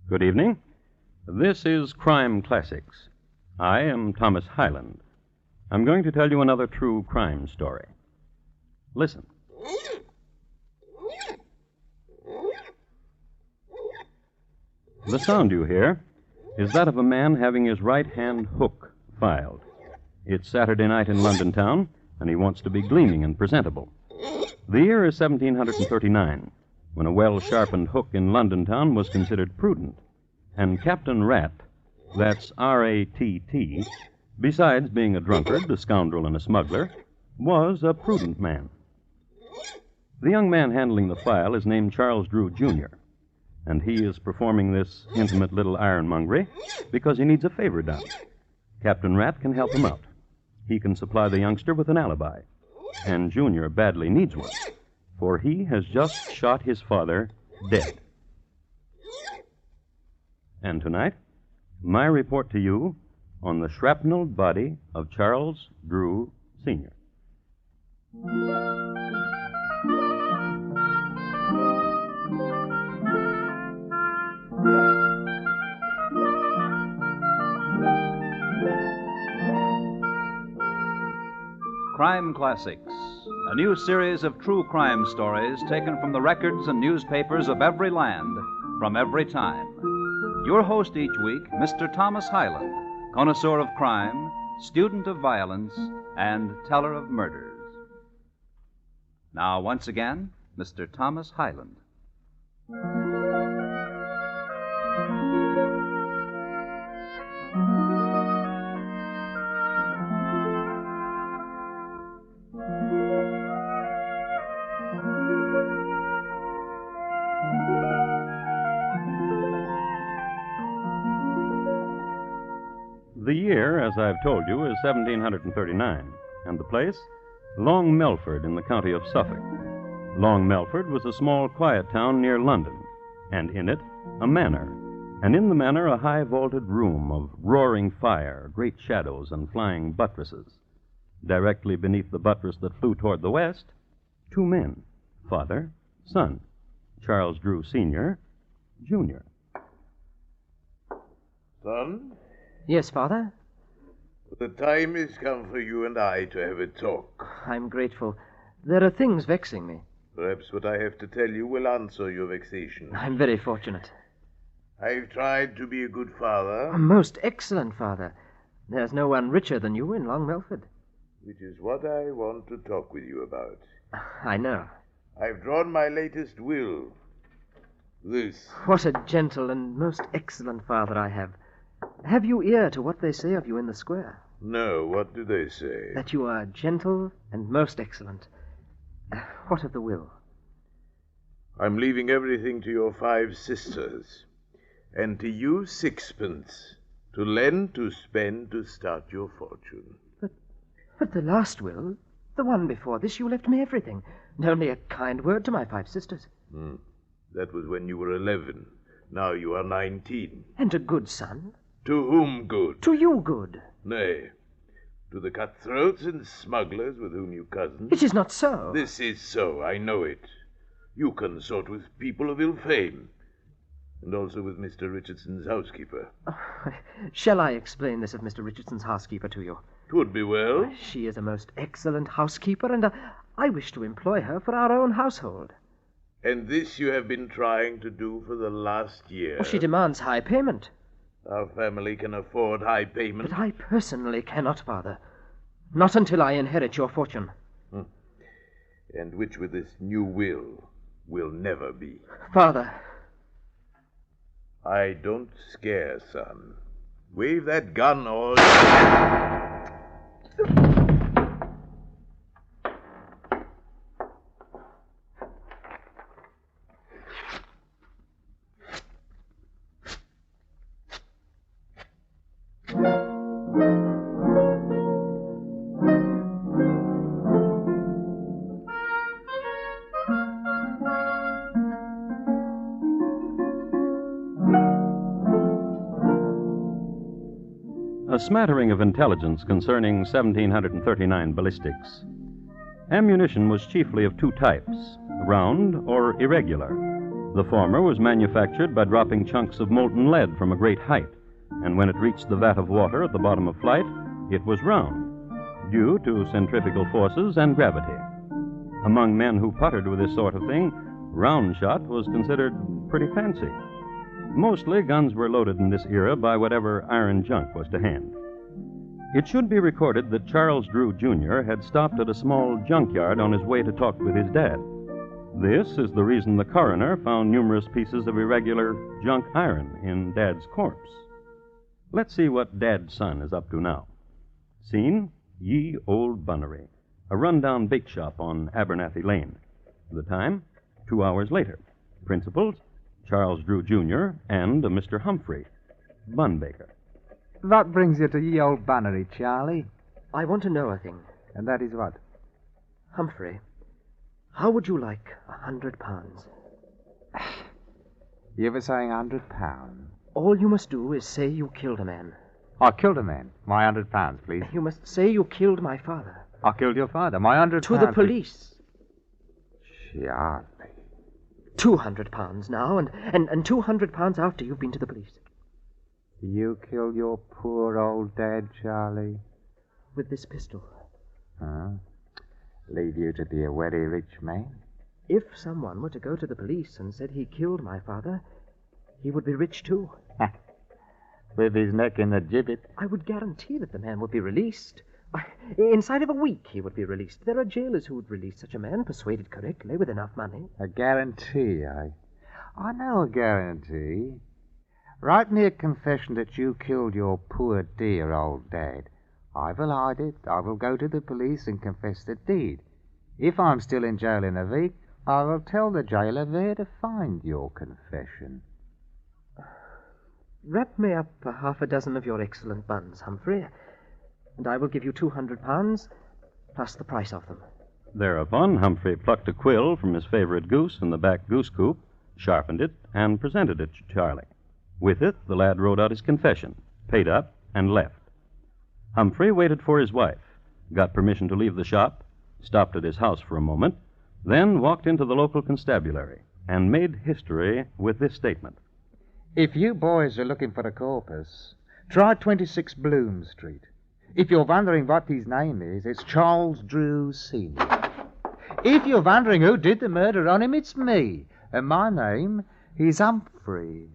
Good evening. This is Crime Classics. I am Thomas Hyland. I'm going to tell you another true crime story. Listen. The sound you hear is that of a man having his right-hand hook filed. It's Saturday night in London town, and he wants to be gleaming and presentable. The year is 1739, when a well-sharpened hook in London town was considered prudent. And Captain Rat, that's R-A-T-T, besides being a drunkard, a scoundrel, and a smuggler, was a prudent man. The young man handling the file is named Charles Drew, Jr., and he is performing this intimate little ironmongery because he needs a favor done. Captain Rat can help him out. He can supply the youngster with an alibi, and Junior badly needs one, for he has just shot his father dead. And tonight, my report to you on the shrapnelled body of Charles Drew, Sr. Crime Classics, a new series of true crime stories taken from the records and newspapers of every land, from every time. Your host each week, Mr. Thomas Hyland, connoisseur of crime, student of violence, and teller of murders. Now, once again, Mr. Thomas Hyland. The year, as I've told you, is 1739, and the place, Long Milford in the county of Suffolk. Long Milford was a small, quiet town near London, and in it, a manor, and in the manor, a high-vaulted room of roaring fire, great shadows, and flying buttresses. Directly beneath the buttress that flew toward the west, two men, father, son, Charles Drew, Sr., Jr. Son? Yes, Father? The time has come for you and I to have a talk. I'm grateful. There are things vexing me. Perhaps what I have to tell you will answer your vexation. I'm very fortunate. I've tried to be a good father. A most excellent father. There's no one richer than you in Long Milford. Which is what I want to talk with you about. I know. I've drawn my latest will. This. What a gentle and most excellent father I have. Have you ear to what they say of you in the square? No, what do they say? That you are gentle and most excellent. What of the will? I'm leaving everything to your 5 sisters, and to you 6pence, to lend, to spend, to start your fortune. But the last will, the one before this, you left me everything, and only a kind word to my 5 sisters. That was when you were 11. Now you are 19. And a good son. To whom good? To you good. Nay, to the cutthroats and smugglers with whom you cozen. It is not so. This is so, I know it. You consort with people of ill fame, and also with Mr. Richardson's housekeeper. Shall I explain this of Mr. Richardson's housekeeper to you? 'Twould be well. She is a most excellent housekeeper, and I wish to employ her for our own household. And this you have been trying to do for the last year. Well, she demands high payment. Our family can afford high payment. But I personally cannot, Father. Not until I inherit your fortune. And which with this new will never be. Father. I don't scare, son. Wave that gun or... A smattering of intelligence concerning 1739 ballistics. Ammunition was chiefly of 2 types, round or irregular. The former was manufactured by dropping chunks of molten lead from a great height, and when it reached the vat of water at the bottom of flight, it was round, due to centrifugal forces and gravity. Among men who puttered with this sort of thing, round shot was considered pretty fancy. Mostly, guns were loaded in this era by whatever iron junk was to hand. It should be recorded that Charles Drew, Jr. had stopped at a small junkyard on his way to talk with his dad. This is the reason the coroner found numerous pieces of irregular junk iron in Dad's corpse. Let's see what Dad's son is up to now. Scene, Ye Old Bunnery, a rundown bake shop on Abernathy Lane. The time, 2 hours later. Principals, Charles Drew, Jr. and a Mr. Humphrey, bun baker. What brings you to Ye Old Bunnery, Charlie? I want to know a thing. And that is what? Humphrey, how would you like £100? You were saying £100? All you must do is say you killed a man. I killed a man. My £100, please. You must say you killed my father. I killed your father. My £100. To the police. Charlie. £200 now, and £200 after you've been to the police. You killed your poor old dad, Charlie? With this pistol. Huh? Leave you to be a very rich man? If someone were to go to the police and said he killed my father, he would be rich too. With his neck in the gibbet. I would guarantee that the man would be released. Inside of a week he would be released. There are jailers who would release such a man, persuaded correctly, with enough money. A guarantee, I know a guarantee. Write me a confession that you killed your poor dear old dad. I will hide it. I will go to the police and confess the deed. If I'm still in jail in a week, I will tell the jailer where to find your confession. Wrap me up half a dozen of your excellent buns, Humphrey, and I will give you £200, plus the price of them. Thereupon, Humphrey plucked a quill from his favorite goose in the back goose coop, sharpened it, and presented it to Charlie. With it, the lad wrote out his confession, paid up, and left. Humphrey waited for his wife, got permission to leave the shop, stopped at his house for a moment, then walked into the local constabulary and made history with this statement. If you boys are looking for a corpus, try 26 Bloom Street. If you're wondering what his name is, it's Charles Drew Sr. If you're wondering who did the murder on him, it's me. And my name is Humphrey.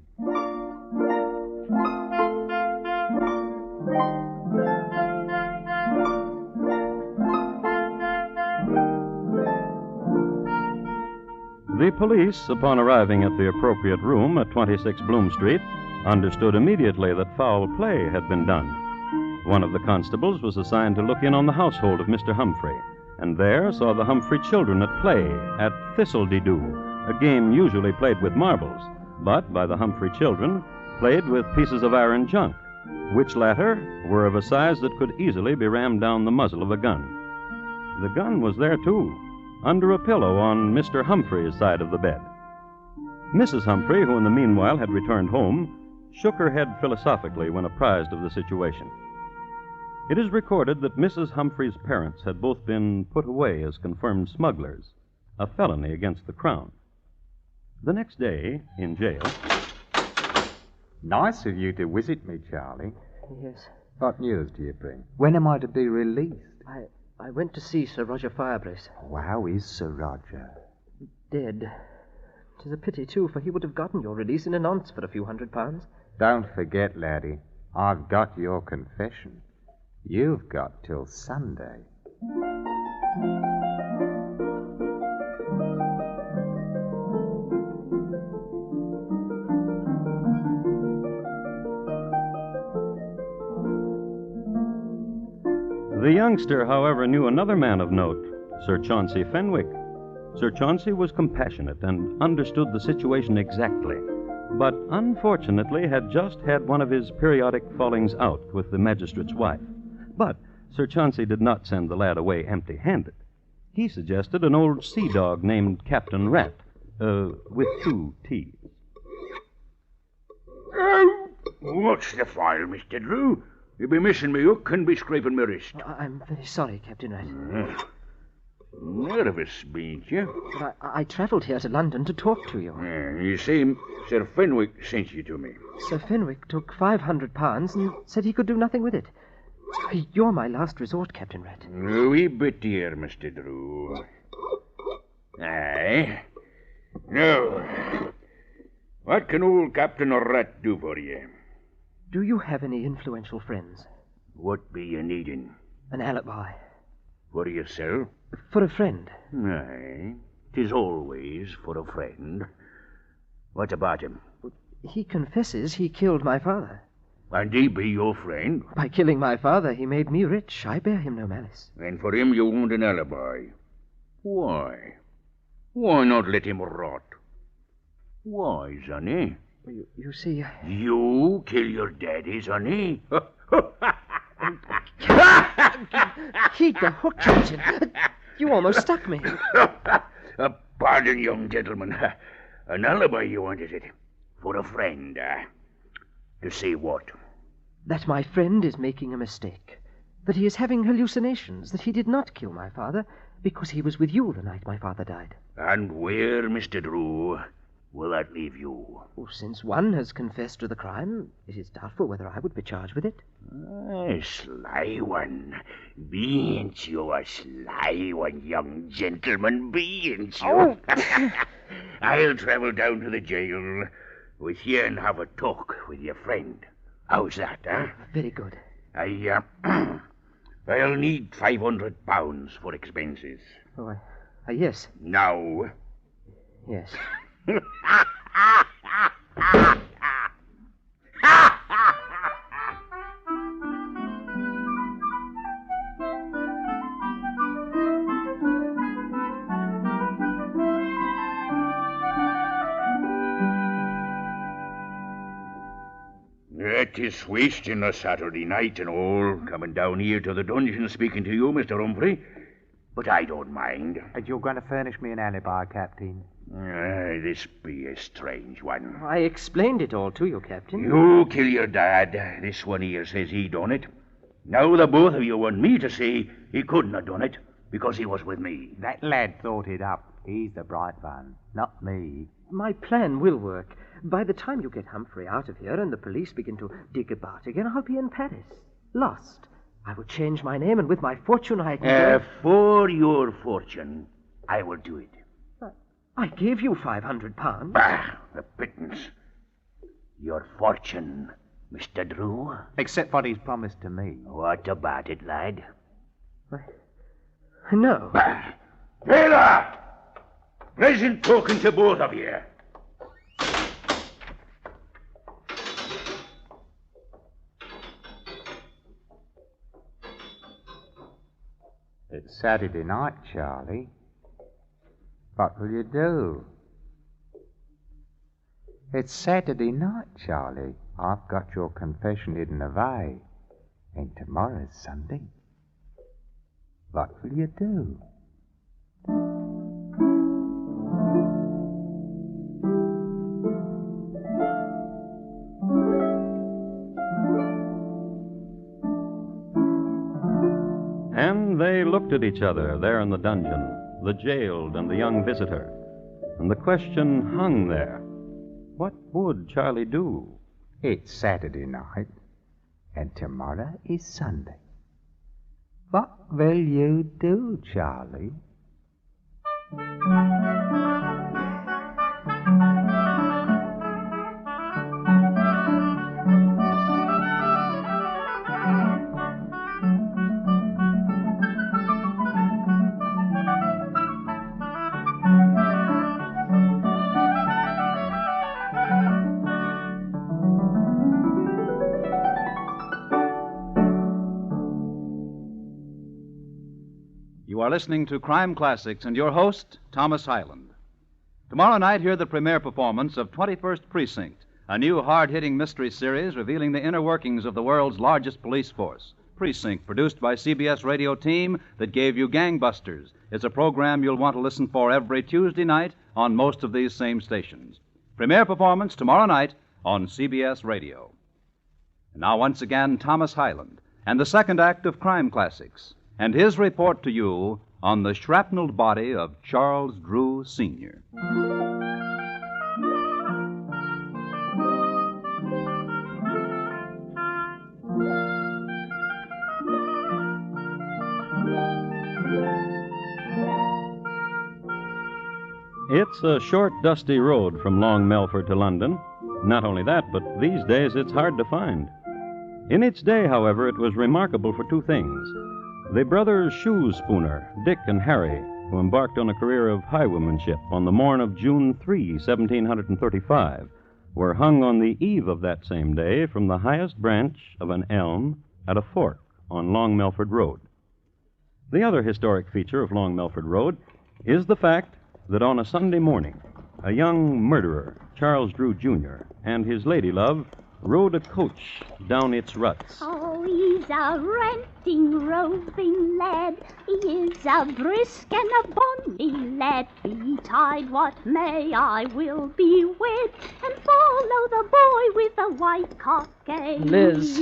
The police, upon arriving at the appropriate room at 26 Bloom Street, understood immediately that foul play had been done. One of the constables was assigned to look in on the household of Mr. Humphrey, and there saw the Humphrey children at play at Thistle-de-doo, a game usually played with marbles, but by the Humphrey children played with pieces of iron junk, which latter were of a size that could easily be rammed down the muzzle of a gun. The gun was there, too, under a pillow on Mr. Humphrey's side of the bed. Mrs. Humphrey, who in the meanwhile had returned home, shook her head philosophically when apprised of the situation. It is recorded that Mrs. Humphrey's parents had both been put away as confirmed smugglers, a felony against the Crown. The next day, in jail... Nice of you to visit me, Charlie. Yes. What news do you bring? When am I to be released? I went to see Sir Roger Firebrace. Oh, how is Sir Roger? Dead. 'Tis a pity, too, for he would have gotten your release in an ounce for a few £100. Don't forget, laddie, I've got your confession. You've got till Sunday. The youngster, however, knew another man of note, Sir Chauncey Fenwick. Sir Chauncey was compassionate and understood the situation exactly, but unfortunately had just had one of his periodic fallings out with the magistrate's wife. But Sir Chauncey did not send the lad away empty-handed. He suggested an old sea dog named Captain Rat, with 2 T's. What's the file, Mr. Drew? You'll be missing me hook and be scraping my wrist. I'm very sorry, Captain Wright. Nervous, bean't you? But I travelled here to London to talk to you. You see, Sir Fenwick sent you to me. Sir Fenwick took £500 and said he could do nothing with it. You're my last resort, Captain Rat. A wee bit dear, Mr. Drew. Aye. Now, what can old Captain Rat do for you? Do you have any influential friends? What be you needing? An alibi. For yourself? For a friend. Aye. 'Tis always for a friend. What about him? He confesses he killed my father. And he be your friend? By killing my father, he made me rich. I bear him no malice. And for him you want an alibi. Why? Why not let him rot? Why, sonny? You see... You kill your daddy, sonny? Keep the hook, Captain. You almost stuck me. Pardon, young gentleman. An alibi you wanted it. For a friend, To say what? That my friend is making a mistake. That he is having hallucinations. That he did not kill my father because he was with you the night my father died. And where, Mr. Drew, will that leave you? Since one has confessed to the crime, it is doubtful whether I would be charged with it. Sly one. Bean't you a sly one, young gentleman? Bean't you? Oh. I'll travel down to the jail with you and have a talk with your friend. How's that, huh? Very good. I'll need £500 for expenses. Oh, yes. Now. Yes. It is wasting a Saturday night and all, coming down here to the dungeon speaking to you, Mr. Humphrey. But I don't mind. And you're going to furnish me an alibi, Captain? This be a strange one. I explained it all to you, Captain. You kill your dad. This one here says he done it. Now the both of you want me to say he couldn't have done it because he was with me. That lad thought it up. He's the bright one, not me. My plan will work. By the time you get Humphrey out of here and the police begin to dig about again, I'll be in Paris. Lost. I will change my name, and with my fortune I can... For your fortune, I will do it. I gave you £500. Bah, the pittance. Your fortune, Mr. Drew. Except what he's promised to me. What about it, lad? No. Bah. Taylor! Pleasant talking to both of you. It's Saturday night, Charlie. What will you do? It's Saturday night, Charlie. I've got your confession hidden away. And tomorrow's Sunday. What will you do? And they looked at each other there in the dungeon, the jailed and the young visitor. And the question hung there. What would Charlie do? It's Saturday night, and tomorrow is Sunday. What will you do, Charlie? You are listening to Crime Classics and your host, Thomas Hyland. Tomorrow night, hear the premiere performance of 21st Precinct, a new hard-hitting mystery series revealing the inner workings of the world's largest police force. Precinct, produced by CBS radio team that gave you Gangbusters. It's a program you'll want to listen for every Tuesday night on most of these same stations. Premiere performance tomorrow night on CBS Radio. And now, once again, Thomas Hyland and the second act of Crime Classics and his report to you on the shrapnelled body of Charles Drew, Sr. It's a short, dusty road from Long Milford to London. Not only that, but these days it's hard to find. In its day, however, it was remarkable for two things. The brothers shoe spooner, Dick and Harry, who embarked on a career of highwaymanship on the morn of June 3, 1735, were hung on the eve of that same day from the highest branch of an elm at a fork on Long Milford Road. The other historic feature of Long Milford Road is the fact that on a Sunday morning, a young murderer, Charles Drew, Jr., and his lady love rode a coach down its ruts. Oh, he's a ranting, roving lad. He is a brisk and a bonny lad. Betide what may, I will be wed and follow the boy with the white cockade. Liz.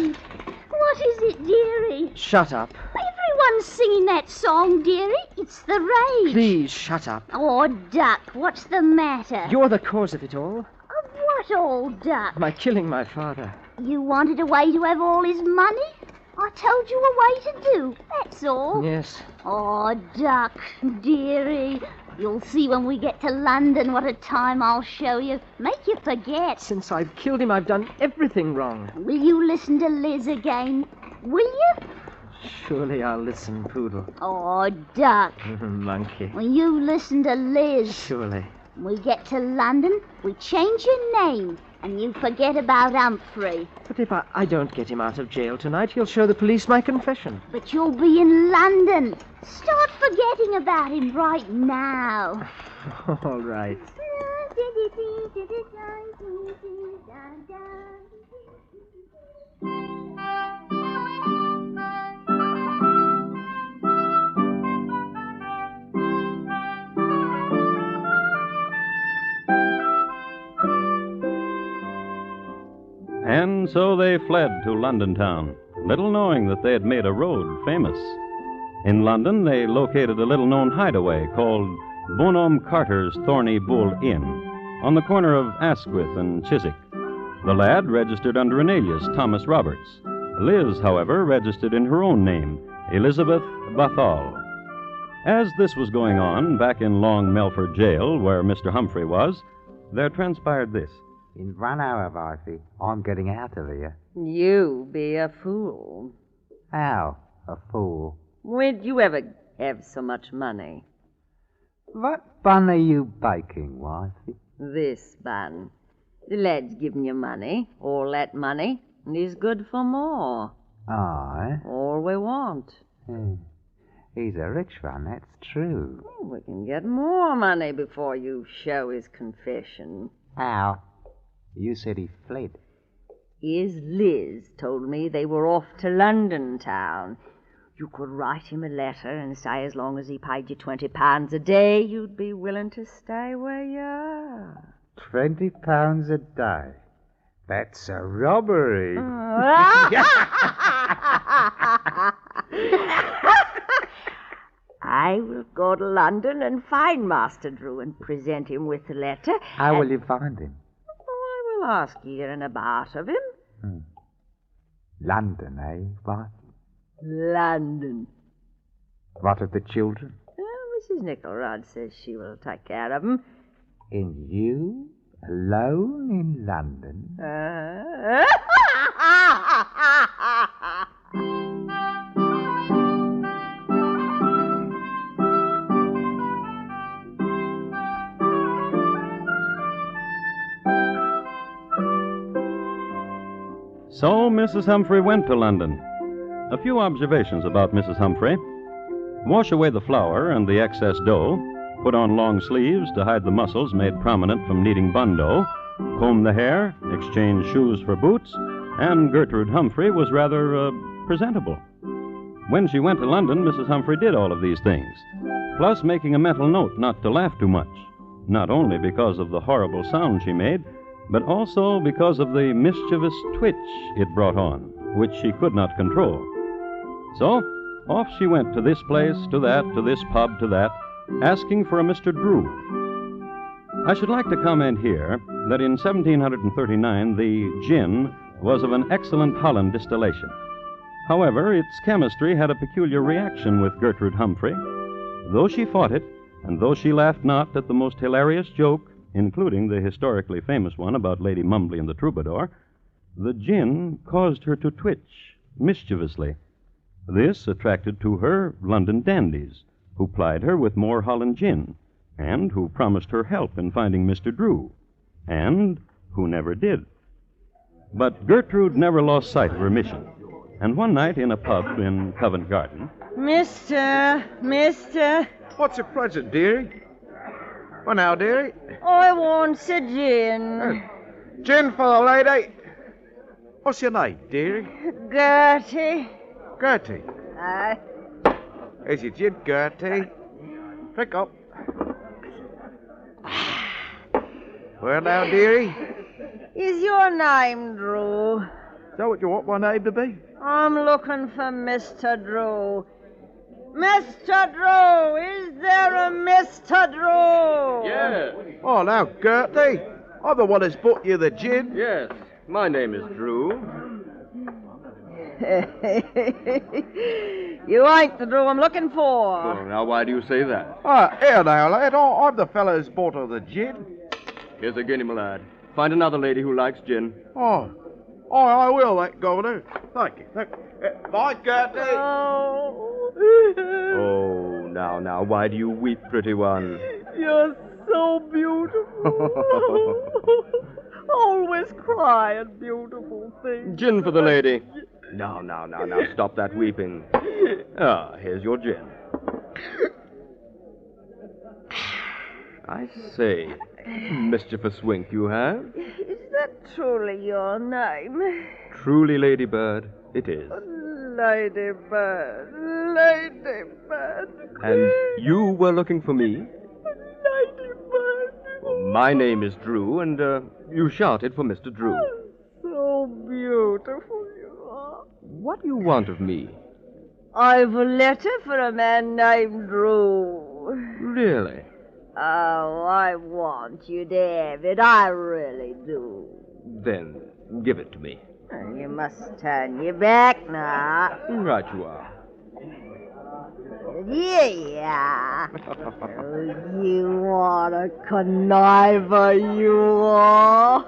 What is it, dearie? Shut up. Everyone's singing that song, dearie. It's the rage. Please, shut up. Oh, Duck, what's the matter? You're the cause of it all. Of what, old Duck? My killing my father. You wanted a way to have all his money? I told you a way to do, that's all. Yes. Oh, Duck, dearie. You'll see when we get to London what a time I'll show you. Make you forget. Since I've killed him, I've done everything wrong. Will you listen to Liz again? Will you? Surely I'll listen, Poodle. Oh, Duck. Monkey. When you listen to Liz. Surely. When we get to London, we change your name, and you forget about Humphrey. But if I don't get him out of jail tonight, he'll show the police my confession. But you'll be in London. Start forgetting about him right now. All right. And so they fled to London town, little knowing that they had made a road famous. In London, they located a little-known hideaway called Bonhomme Carter's Thorny Bull Inn on the corner of Asquith and Chiswick. The lad registered under an alias, Thomas Roberts. Liz, however, registered in her own name, Elizabeth Bathall. As this was going on back in Long Milford jail, where Mr. Humphrey was, there transpired this. In 1 hour, Wifey, I'm getting out of here. You be a fool. How? A fool? When'd you ever have so much money? What bun are you baking, Wifey? This bun. The lad's given you money, all that money, and he's good for more. Aye? All we want. He's a rich one, that's true. We can get more money before you show his confession. How? You said he fled. His Liz told me they were off to London town. You could write him a letter and say as long as he paid you £20 a day, you'd be willing to stay where you are. £20 a day? That's a robbery. I will go to London and find Master Drew and present him with the letter. How will you find him? I will ask here and about of him. London, eh, what? London. What of the children? Mrs. Nickelrod says she will take care of them. And you, alone in London? So Mrs. Humphrey went to London. A few observations about Mrs. Humphrey. Wash away the flour and the excess dough. Put on long sleeves to hide the muscles made prominent from kneading bun dough. Comb the hair, exchange shoes for boots, and Gertrude Humphrey was rather presentable. When she went to London, Mrs. Humphrey did all of these things, plus making a mental note not to laugh too much, not only because of the horrible sound she made, but also because of the mischievous twitch it brought on, which she could not control. So, Off she went to this place, to that, to this pub, to that, asking for a Mr. Drew. I should like to comment here that in 1739 the gin was of an excellent Holland distillation. However, its chemistry had a peculiar reaction with Gertrude Humphrey. Though she fought it, and though she laughed not at the most hilarious joke, including the historically famous one about Lady Mumbly and the Troubadour, the gin caused her to twitch mischievously. This attracted to her London dandies, who plied her with more Holland gin, and who promised her help in finding Mr. Drew, and who never did. But Gertrude never lost sight of her mission, and one night in a pub in Covent Garden... Mister. What's your pleasure, dearie? Well, now, dearie. I want a gin. Gin for the lady. What's your name, dearie? Gertie. Gertie. Aye. Here's your gin, Gertie. Drink up. Well, now, dearie. Is your name Drew? Is that what you want my name to be? I'm looking for Mr. Drew. Mr. Drew! Is there a Mr. Drew? Yes. Oh, now, Gertie. I'm the one who's bought you the gin. Yes. My name is Drew. You ain't the Drew I'm looking for. Oh, now, why do you say that? Here now, lad. I'm the fellow who's bought her the gin. Here's a guinea, my lad. Find another lady who likes gin. Oh, I will, that governor. Thank you. Bye, Gertie. Oh, now, why do you weep, pretty one? You're so beautiful. Always crying beautiful things. Gin for the lady. Now, stop that weeping. Here's your gin. I say, mischievous wink you have. Is that truly your name? Truly, Ladybird, it is. Ladybird. And you were looking for me? Ladybird. Well, my name is Drew, and you shouted for Mr. Drew. So beautiful you are. What do you want of me? I've a letter for a man named Drew. Really? Oh, I want you to have it. I really do. Then give it to me. You must turn your back now. Right you are. Yeah. Oh, you want a conniver, you are.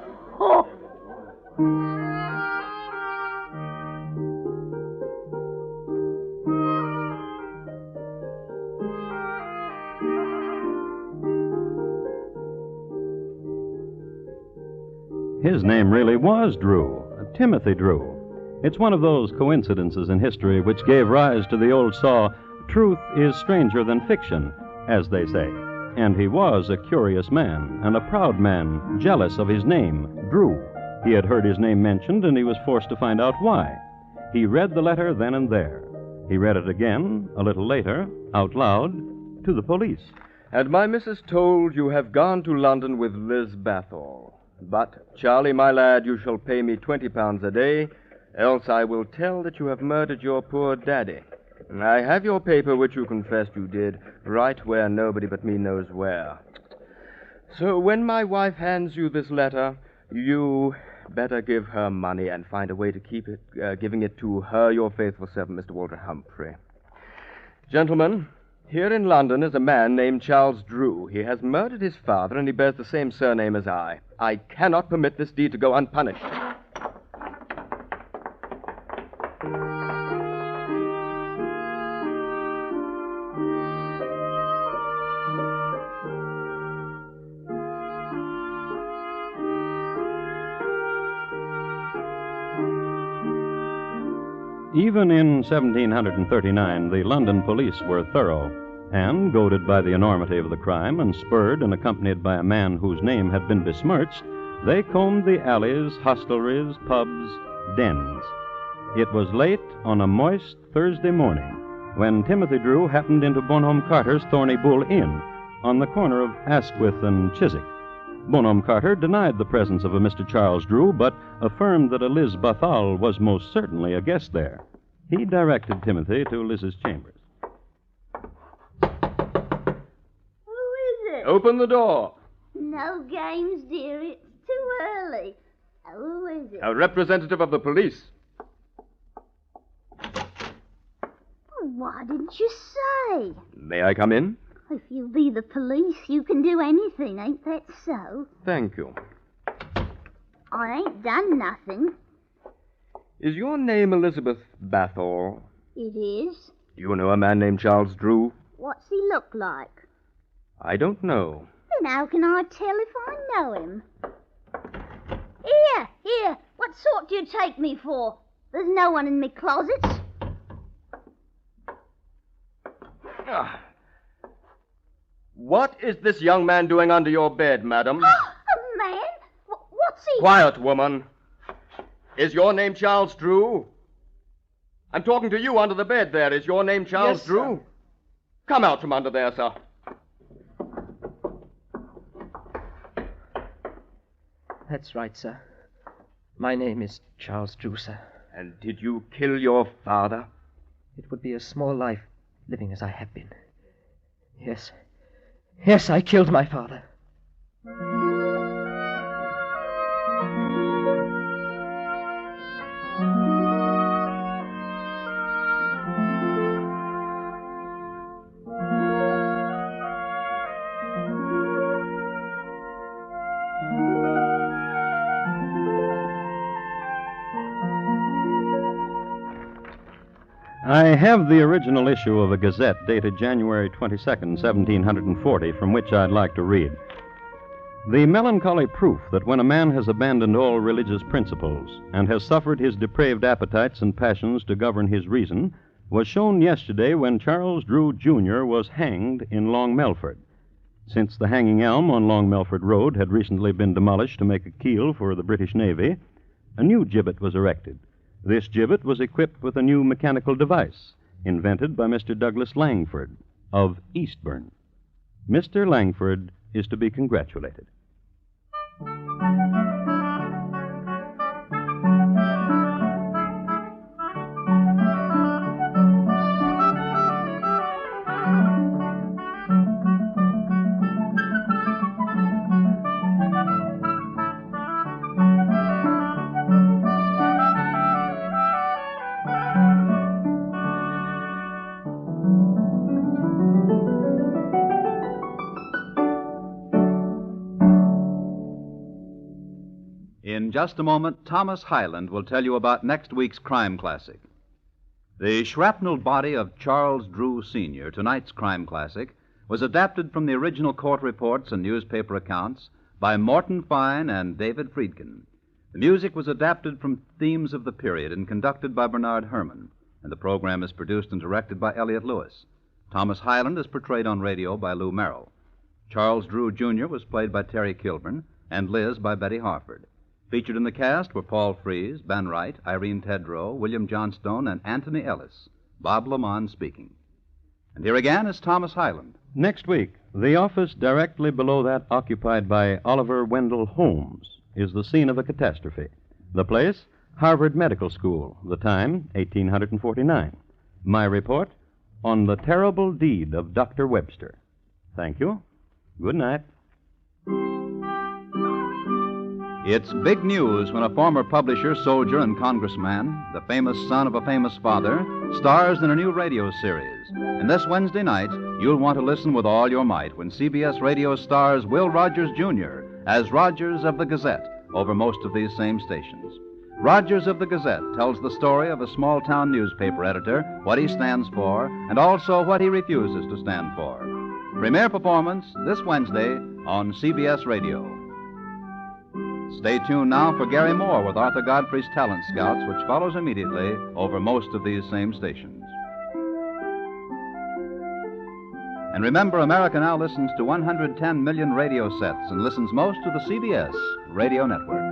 His name really was Drew, Timothy Drew. It's one of those coincidences in history which gave rise to the old saw, truth is stranger than fiction, as they say. And he was a curious man, and a proud man, jealous of his name, Drew. He had heard his name mentioned, and he was forced to find out why. He read the letter then and there. He read it again, a little later, out loud, to the police. And my missus told you have gone to London with Liz Bathall. But, Charlie, my lad, you shall pay me £20 a day, else I will tell that you have murdered your poor daddy. I have your paper, which you confessed you did, right where nobody but me knows where. So when my wife hands you this letter, you better give her money and find a way to keep it, giving it to her, your faithful servant, Mr. Walter Humphrey. Gentlemen, here in London is a man named Charles Drew. He has murdered his father, and he bears the same surname as I. I cannot permit this deed to go unpunished. Even in 1739, the London police were thorough, and, goaded by the enormity of the crime and spurred and accompanied by a man whose name had been besmirched, they combed the alleys, hostelries, pubs, dens. It was late on a moist Thursday morning when Timothy Drew happened into Bonhomme Carter's Thorny Bull Inn on the corner of Asquith and Chiswick. Bonhomme Carter denied the presence of a Mr. Charles Drew, but affirmed that a Liz Bathall was most certainly a guest there. He directed Timothy to Liz's chambers. Who is it? Open the door. No games, dear. It's too early. Who is it? A representative of the police. Why didn't you say? May I come in? If you be the police, you can do anything, ain't that so? Thank you. I ain't done nothing. Is your name Elizabeth Bathall? It is. Do you know a man named Charles Drew? What's he look like? I don't know. Then how can I tell if I know him? Here. What sort do you take me for? There's no one in me closets. What is this young man doing under your bed, madam? A man? What's he... Quiet, woman. Is your name Charles Drew? I'm talking to you under the bed there. Is your name Charles Yes, Drew? sir. Come out from under there, sir. That's right, sir. My name is Charles Drew, sir. And did you kill your father? It would be a small life living as I have been. Yes, I killed my father. I have the original issue of a Gazette dated January 22nd, 1740, from which I'd like to read. The melancholy proof that when a man has abandoned all religious principles and has suffered his depraved appetites and passions to govern his reason was shown yesterday when Charles Drew, Jr. was hanged in Long Milford. Since the hanging elm on Long Milford Road had recently been demolished to make a keel for the British Navy, a new gibbet was erected. This gibbet was equipped with a new mechanical device invented by Mr. Douglas Langford of Eastbourne. Mr. Langford is to be congratulated. In just a moment, Thomas Hyland will tell you about next week's crime classic. The shrapnel body of Charles Drew, Sr., tonight's crime classic, was adapted from the original court reports and newspaper accounts by Morton Fine and David Friedkin. The music was adapted from themes of the period and conducted by Bernard Herrmann, and the program is produced and directed by Elliott Lewis. Thomas Hyland is portrayed on radio by Lou Merrill. Charles Drew, Jr. was played by Terry Kilburn, and Liz by Betty Harford. Featured in the cast were Paul Frees, Ben Wright, Irene Tedrow, William Johnstone, and Anthony Ellis. Bob Lamont speaking. And here again is Thomas Hyland. Next week, the office directly below that occupied by Oliver Wendell Holmes is the scene of a catastrophe. The place, Harvard Medical School. The time, 1849. My report, on the terrible deed of Dr. Webster. Thank you. Good night. It's big news when a former publisher, soldier, and congressman, the famous son of a famous father, stars in a new radio series. And this Wednesday night, you'll want to listen with all your might when CBS Radio stars Will Rogers, Jr. as Rogers of the Gazette over most of these same stations. Rogers of the Gazette tells the story of a small-town newspaper editor, what he stands for, and also what he refuses to stand for. Premiere performance this Wednesday on CBS Radio. Stay tuned now for Gary Moore with Arthur Godfrey's Talent Scouts, which follows immediately over most of these same stations. And remember, America now listens to 110 million radio sets and listens most to the CBS Radio Network.